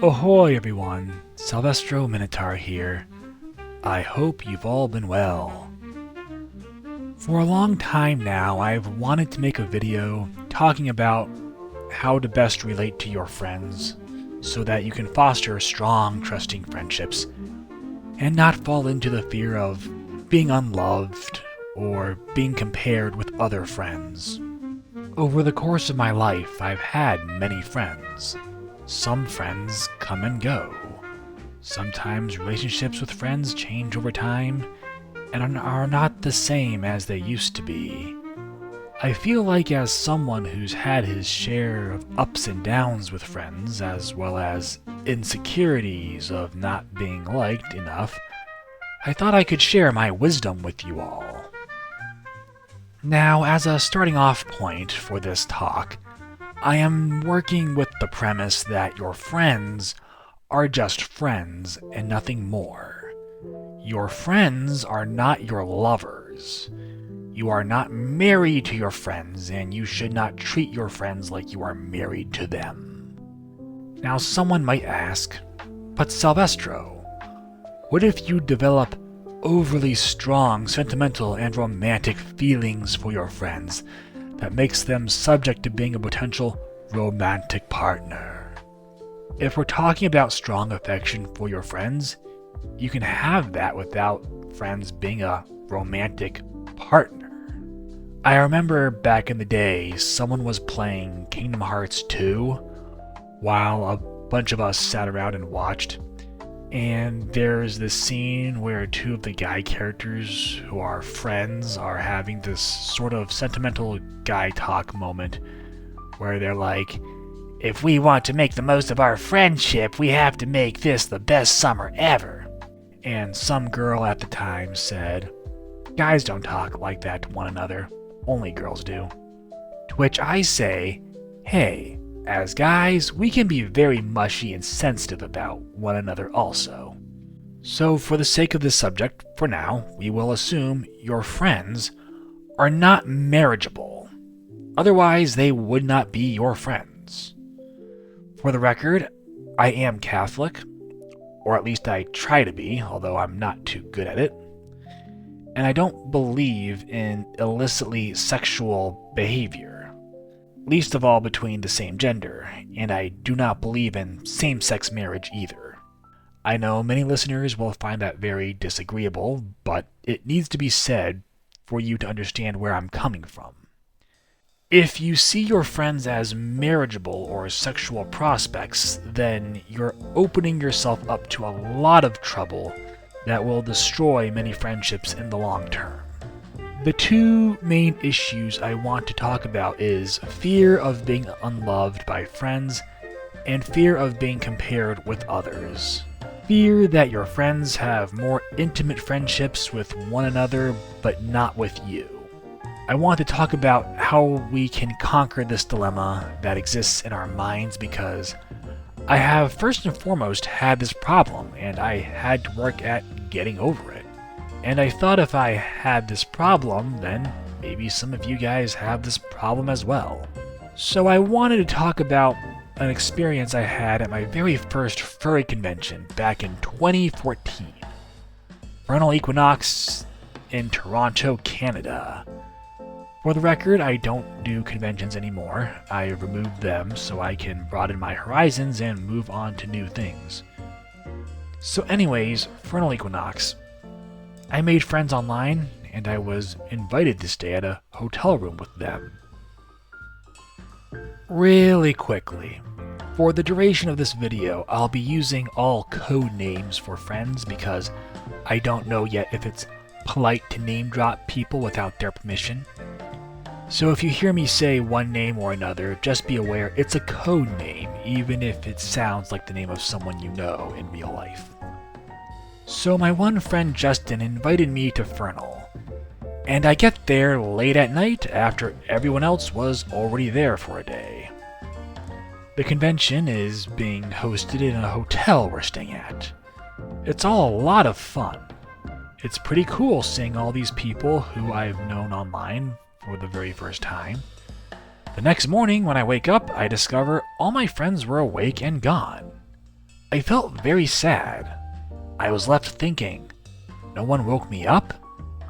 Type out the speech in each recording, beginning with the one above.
Ahoy everyone, Salvestro Minotaur here. I hope you've all been well. For a long time now, I've wanted to make a video talking about how to best relate to your friends so that you can foster strong, trusting friendships and not fall into the fear of being unloved or being compared with other friends. Over the course of my life, I've had many friends. Some friends come and go. Sometimes relationships with friends change over time and are not the same as they used to be. I feel like as someone who's had his share of ups and downs with friends, as well as insecurities of not being liked enough, I thought I could share my wisdom with you all. Now, as a starting off point for this talk, I am working with the premise that your friends are just friends and nothing more. Your friends are not your lovers. You are not married to your friends, and you should not treat your friends like you are married to them. Now, someone might ask, but Salvestro, what if you develop overly strong sentimental and romantic feelings for your friends that makes them subject to being a potential romantic partner? If we're talking about strong affection for your friends, you can have that without friends being a romantic partner. I remember back in the day, someone was playing Kingdom Hearts 2 while a bunch of us sat around and watched, and there's this scene where two of the guy characters who are friends are having this sort of sentimental guy talk moment where they're like, if we want to make the most of our friendship, we have to make this the best summer ever. And some girl at the time said, guys don't talk like that to one another, only girls do. To which I say, hey, as guys, we can be very mushy and sensitive about one another also. So for the sake of this subject, for now, we will assume your friends are not marriageable. Otherwise, they would not be your friends. For the record, I am Catholic, or at least I try to be, although I'm not too good at it. And I don't believe in illicitly sexual behavior, least of all between the same gender, and I do not believe in same-sex marriage either. I know many listeners will find that very disagreeable, but it needs to be said for you to understand where I'm coming from. If you see your friends as marriageable or sexual prospects, then you're opening yourself up to a lot of trouble that will destroy many friendships in the long term. The two main issues I want to talk about is fear of being unloved by friends and fear of being compared with others. Fear that your friends have more intimate friendships with one another but not with you. I want to talk about how we can conquer this dilemma that exists in our minds because I have first and foremost had this problem and I had to work at getting over it. And I thought if I had this problem, then maybe some of you guys have this problem as well. So I wanted to talk about an experience I had at my very first furry convention back in 2014. Vernal Equinox in Toronto, Canada. For the record, I don't do conventions anymore. I removed them so I can broaden my horizons and move on to new things. So anyways, Vernal Equinox. I made friends online, and I was invited to stay at a hotel room with them. Really quickly, for the duration of this video, I'll be using all code names for friends because I don't know yet if it's polite to name drop people without their permission. So if you hear me say one name or another, just be aware it's a code name, even if it sounds like the name of someone you know in real life. So my one friend Justin invited me to Vernal, and I get there late at night after everyone else was already there for a day. The convention is being hosted in a hotel we're staying at. It's all a lot of fun. It's pretty cool seeing all these people who I've known online for the very first time. The next morning when I wake up, I discover all my friends were awake and gone. I felt very sad. I was left thinking, no one woke me up?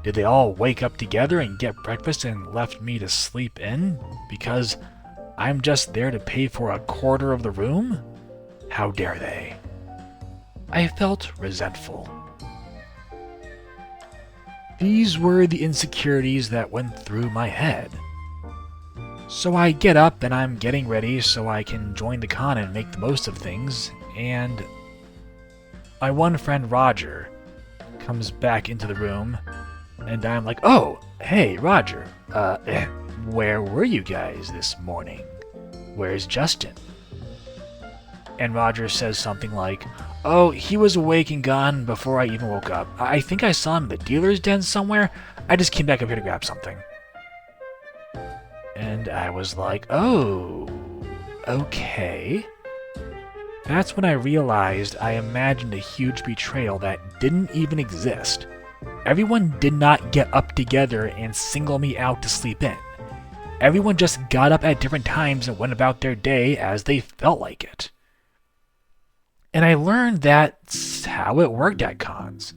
Did they all wake up together and get breakfast and left me to sleep in? Because I'm just there to pay for a quarter of the room? How dare they? I felt resentful. These were the insecurities that went through my head. So I get up and I'm getting ready so I can join the con and make the most of things, and my one friend Roger comes back into the room, and I'm like, oh, hey, Roger, where were you guys this morning? Where's Justin? And Roger says something like, oh, he was awake and gone before I even woke up. I think I saw him in the dealer's den somewhere. I just came back up here to grab something. And I was like, oh, okay. That's when I realized I imagined a huge betrayal that didn't even exist. Everyone did not get up together and single me out to sleep in. Everyone just got up at different times and went about their day as they felt like it. And I learned that's how it worked at cons.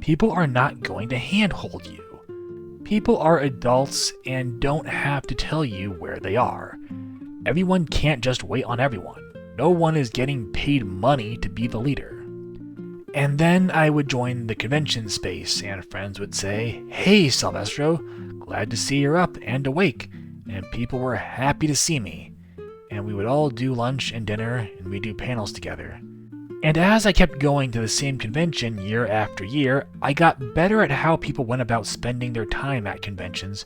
People are not going to handhold you. People are adults and don't have to tell you where they are. Everyone can't just wait on everyone. No one is getting paid money to be the leader. And then I would join the convention space and friends would say, hey Salvestro, glad to see you're up and awake. And people were happy to see me. And we would all do lunch and dinner and we'd do panels together. And as I kept going to the same convention year after year, I got better at how people went about spending their time at conventions,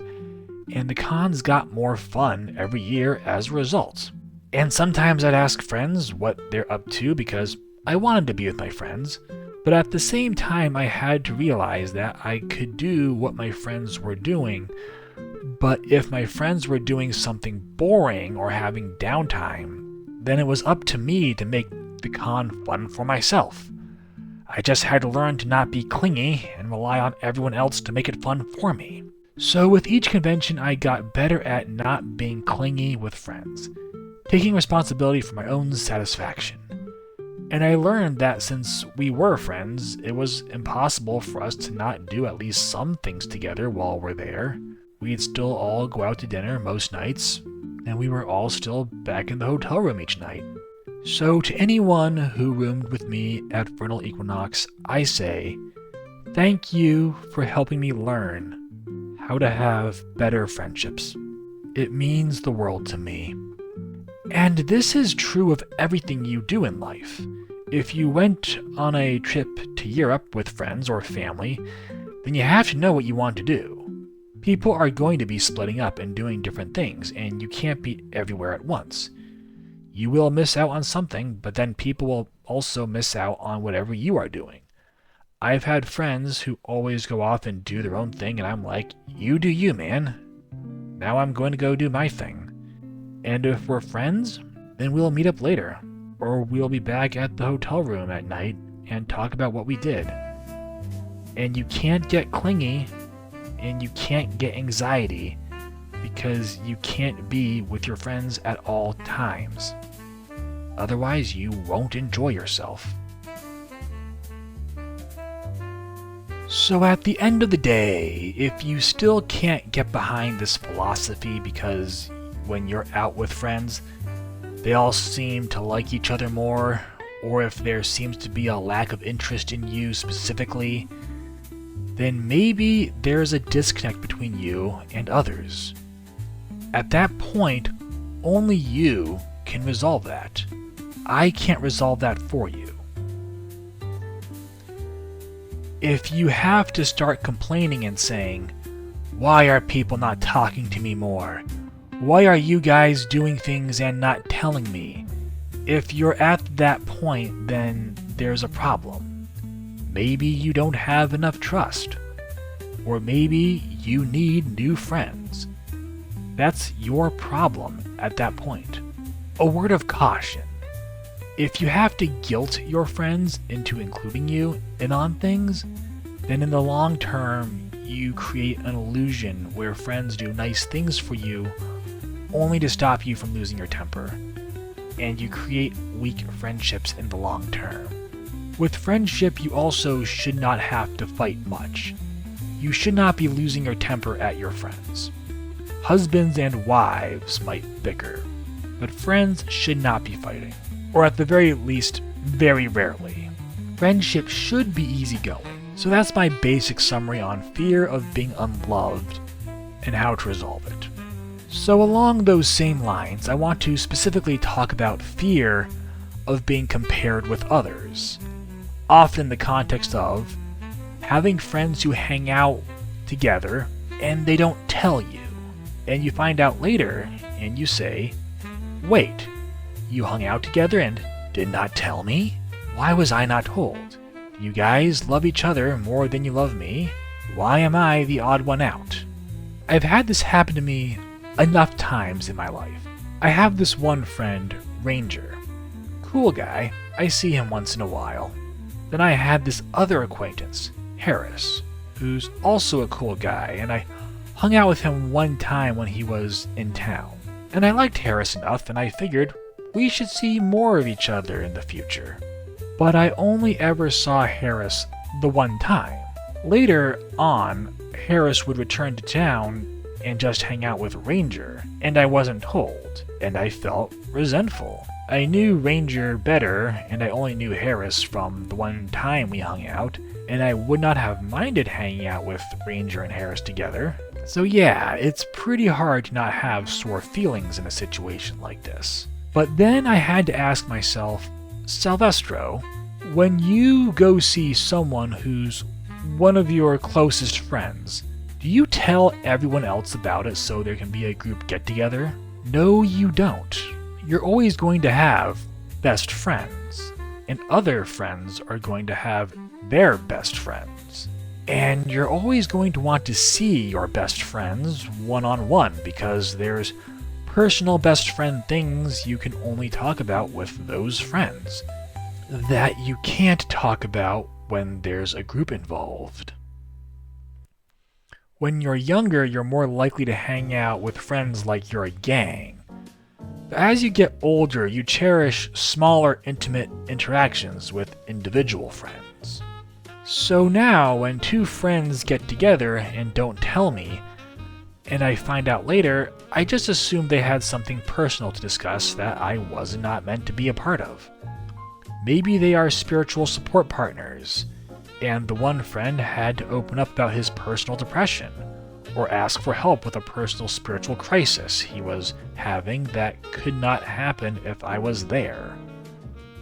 and the cons got more fun every year as a result. And sometimes I'd ask friends what they're up to because I wanted to be with my friends, but at the same time I had to realize that I could do what my friends were doing, but if my friends were doing something boring or having downtime, then it was up to me to make the con fun for myself. I just had to learn to not be clingy and rely on everyone else to make it fun for me. So with each convention I got better at not being clingy with friends, taking responsibility for my own satisfaction. And I learned that since we were friends, it was impossible for us to not do at least some things together while we're there. We'd still all go out to dinner most nights, and we were all still back in the hotel room each night. So to anyone who roomed with me at Vernal Equinox, I say, thank you for helping me learn how to have better friendships. It means the world to me. And this is true of everything you do in life. If you went on a trip to Europe with friends or family, then you have to know what you want to do. People are going to be splitting up and doing different things, and you can't be everywhere at once. You will miss out on something, but then people will also miss out on whatever you are doing. I've had friends who always go off and do their own thing, and I'm like, you do you, man. Now I'm going to go do my thing. And if we're friends, then we'll meet up later, or we'll be back at the hotel room at night and talk about what we did. And you can't get clingy, and you can't get anxiety, because you can't be with your friends at all times. Otherwise, you won't enjoy yourself. So at the end of the day, if you still can't get behind this philosophy because when you're out with friends, they all seem to like each other more, or if there seems to be a lack of interest in you specifically, then maybe there's a disconnect between you and others. At that point, only you can resolve that. I can't resolve that for you. If you have to start complaining and saying, why are people not talking to me more? Why are you guys doing things and not telling me? If you're at that point, then there's a problem. Maybe you don't have enough trust. Or maybe you need new friends. That's your problem at that point. A word of caution. If you have to guilt your friends into including you in on things, then in the long term, you create an illusion where friends do nice things for you only to stop you from losing your temper. and you create weak friendships in the long term. With friendship, you also should not have to fight much. You should not be losing your temper at your friends. Husbands and wives might bicker, but friends should not be fighting, or at the very least, very rarely. Friendship should be easygoing, so that's my basic summary on fear of being unloved and how to resolve it. So along those same lines, I want to specifically talk about fear of being compared with others, often in the context of having friends who hang out together and they don't tell you, and you find out later and you say, "Wait, you hung out together and did not tell me? Why was I not told? You guys love each other more than you love me. Why am I the odd one out?" I've had this happen to me enough times in my life. I have this one friend, Ranger. Cool guy, I see him once in a while. Then I had this other acquaintance, Harris, who's also a cool guy, and I hung out with him one time when he was in town. And I liked Harris enough, and I figured we should see more of each other in the future. But I only ever saw Harris the one time. Later on, Harris would return to town and just hang out with Ranger, and I wasn't told, and I felt resentful. I knew Ranger better, and I only knew Harris from the one time we hung out, and I would not have minded hanging out with Ranger and Harris together. So yeah, it's pretty hard to not have sore feelings in a situation like this. But then I had to ask myself, Salvestro, when you go see someone who's one of your closest friends, do you tell everyone else about it so there can be a group get-together? No, you don't. You're always going to have best friends, and other friends are going to have their best friends. And you're always going to want to see your best friends one-on-one because there's personal best friend things you can only talk about with those friends that you can't talk about when there's a group involved. When you're younger, you're more likely to hang out with friends like you're a gang. But as you get older, you cherish smaller, intimate interactions with individual friends. So now, when two friends get together and don't tell me, and I find out later, I just assume they had something personal to discuss that I was not meant to be a part of. Maybe they are spiritual support partners, and the one friend had to open up about his personal depression, or ask for help with a personal spiritual crisis he was having that could not happen if I was there.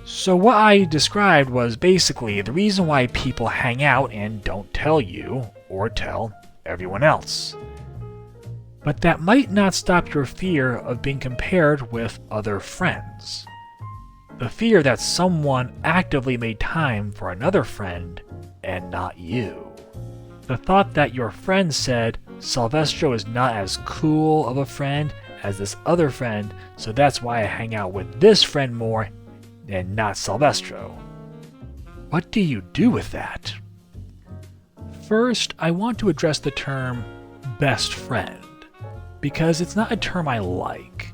So what I described was basically the reason why people hang out and don't tell you, or tell everyone else. But that might not stop your fear of being compared with other friends. The fear that someone actively made time for another friend and not you. The thought that your friend said, Salvestro is not as cool of a friend as this other friend, so that's why I hang out with this friend more and not Salvestro. What do you do with that? First, I want to address the term best friend, because it's not a term I like.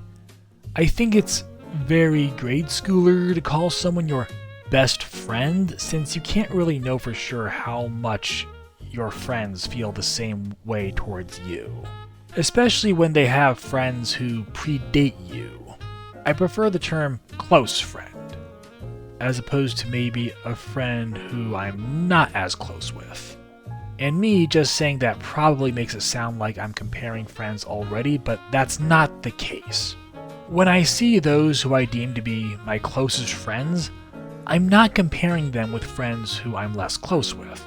I think it's very grade schooler to call someone your best friend, since you can't really know for sure how much your friends feel the same way towards you, especially when they have friends who predate you. I prefer the term close friend, as opposed to maybe a friend who I'm not as close with. And me just saying that probably makes it sound like I'm comparing friends already, but that's not the case. When I see those who I deem to be my closest friends, I'm not comparing them with friends who I'm less close with.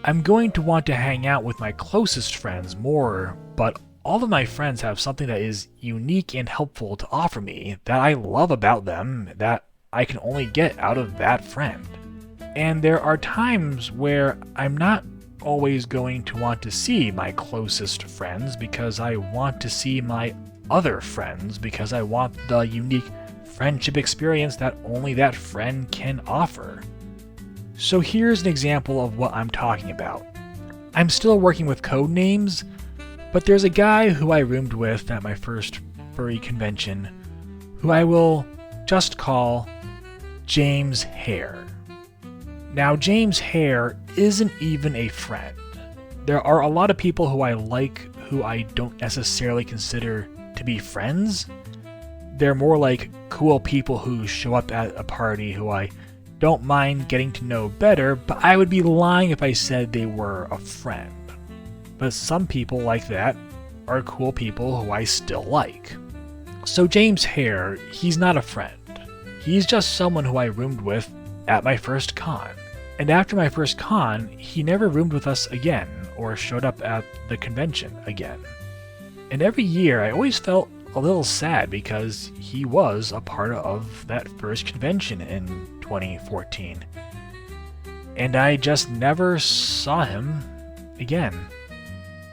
I'm going to want to hang out with my closest friends more, but all of my friends have something that is unique and helpful to offer me that I love about them that I can only get out of that friend. And there are times where I'm not always going to want to see my closest friends because I want to see my other friends because I want the unique friendship experience that only that friend can offer. So here's an example of what I'm talking about. I'm still working with code names, but there's a guy who I roomed with at my first furry convention who I will just call James Hare. Now, James Hare isn't even a friend. There are a lot of people who I like who I don't necessarily consider to be friends. They're more like cool people who show up at a party who I don't mind getting to know better, but I would be lying if I said they were a friend. But some people like that are cool people who I still like. So James Hare, he's not a friend. He's just someone who I roomed with at my first con. And after my first con, he never roomed with us again or showed up at the convention again. And every year I always felt a little sad because he was a part of that first convention in 2014. And I just never saw him again.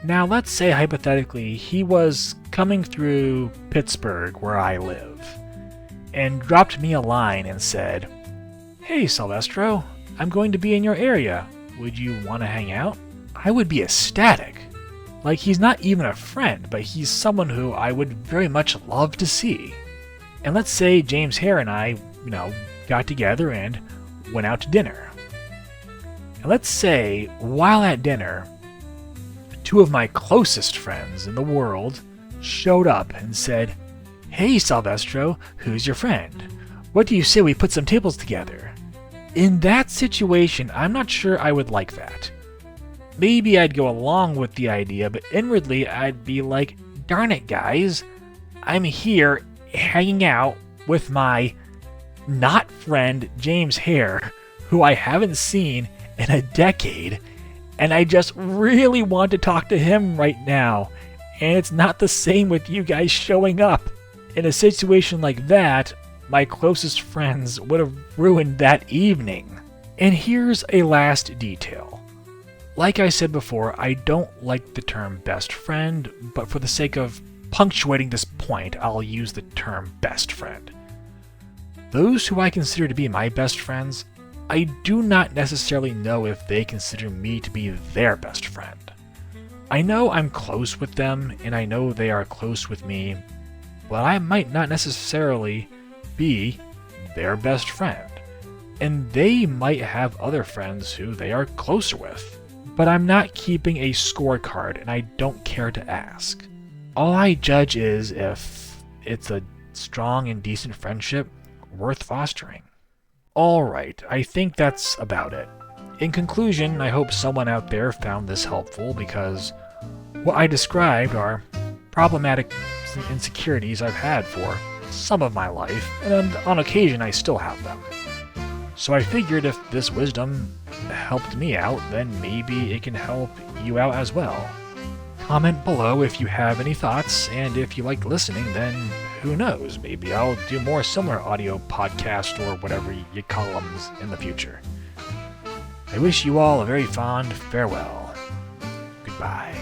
Now let's say hypothetically he was coming through Pittsburgh where I live and dropped me a line and said, "Hey Salvestro, I'm going to be in your area. Would you want to hang out?" I would be ecstatic. Like, he's not even a friend, but he's someone who I would very much love to see. And let's say James Hare and I, got together and went out to dinner. And let's say, while at dinner, two of my closest friends in the world showed up and said, "Hey Salvestro, who's your friend? What do you say we put some tables together?" In that situation, I'm not sure I would like that. Maybe I'd go along with the idea, but inwardly I'd be like, darn it guys, I'm here hanging out with my not friend James Hare, who I haven't seen in a decade, and I just really want to talk to him right now. And it's not the same with you guys showing up. In a situation like that, my closest friends would have ruined that evening. And here's a last detail. Like I said before, I don't like the term best friend, but for the sake of punctuating this point, I'll use the term best friend. Those who I consider to be my best friends, I do not necessarily know if they consider me to be their best friend. I know I'm close with them, and I know they are close with me, but I might not necessarily be their best friend. And they might have other friends who they are closer with. But I'm not keeping a scorecard, and I don't care to ask. All I judge is if it's a strong and decent friendship worth fostering. Alright, I think that's about it. In conclusion, I hope someone out there found this helpful, because what I described are problematic insecurities I've had for some of my life, and on occasion I still have them. So I figured if this wisdom helped me out, then maybe it can help you out as well. Comment below if you have any thoughts, and if you like listening, then who knows, maybe I'll do more similar audio podcasts or whatever you call them in the future. I wish you all a very fond farewell. Goodbye.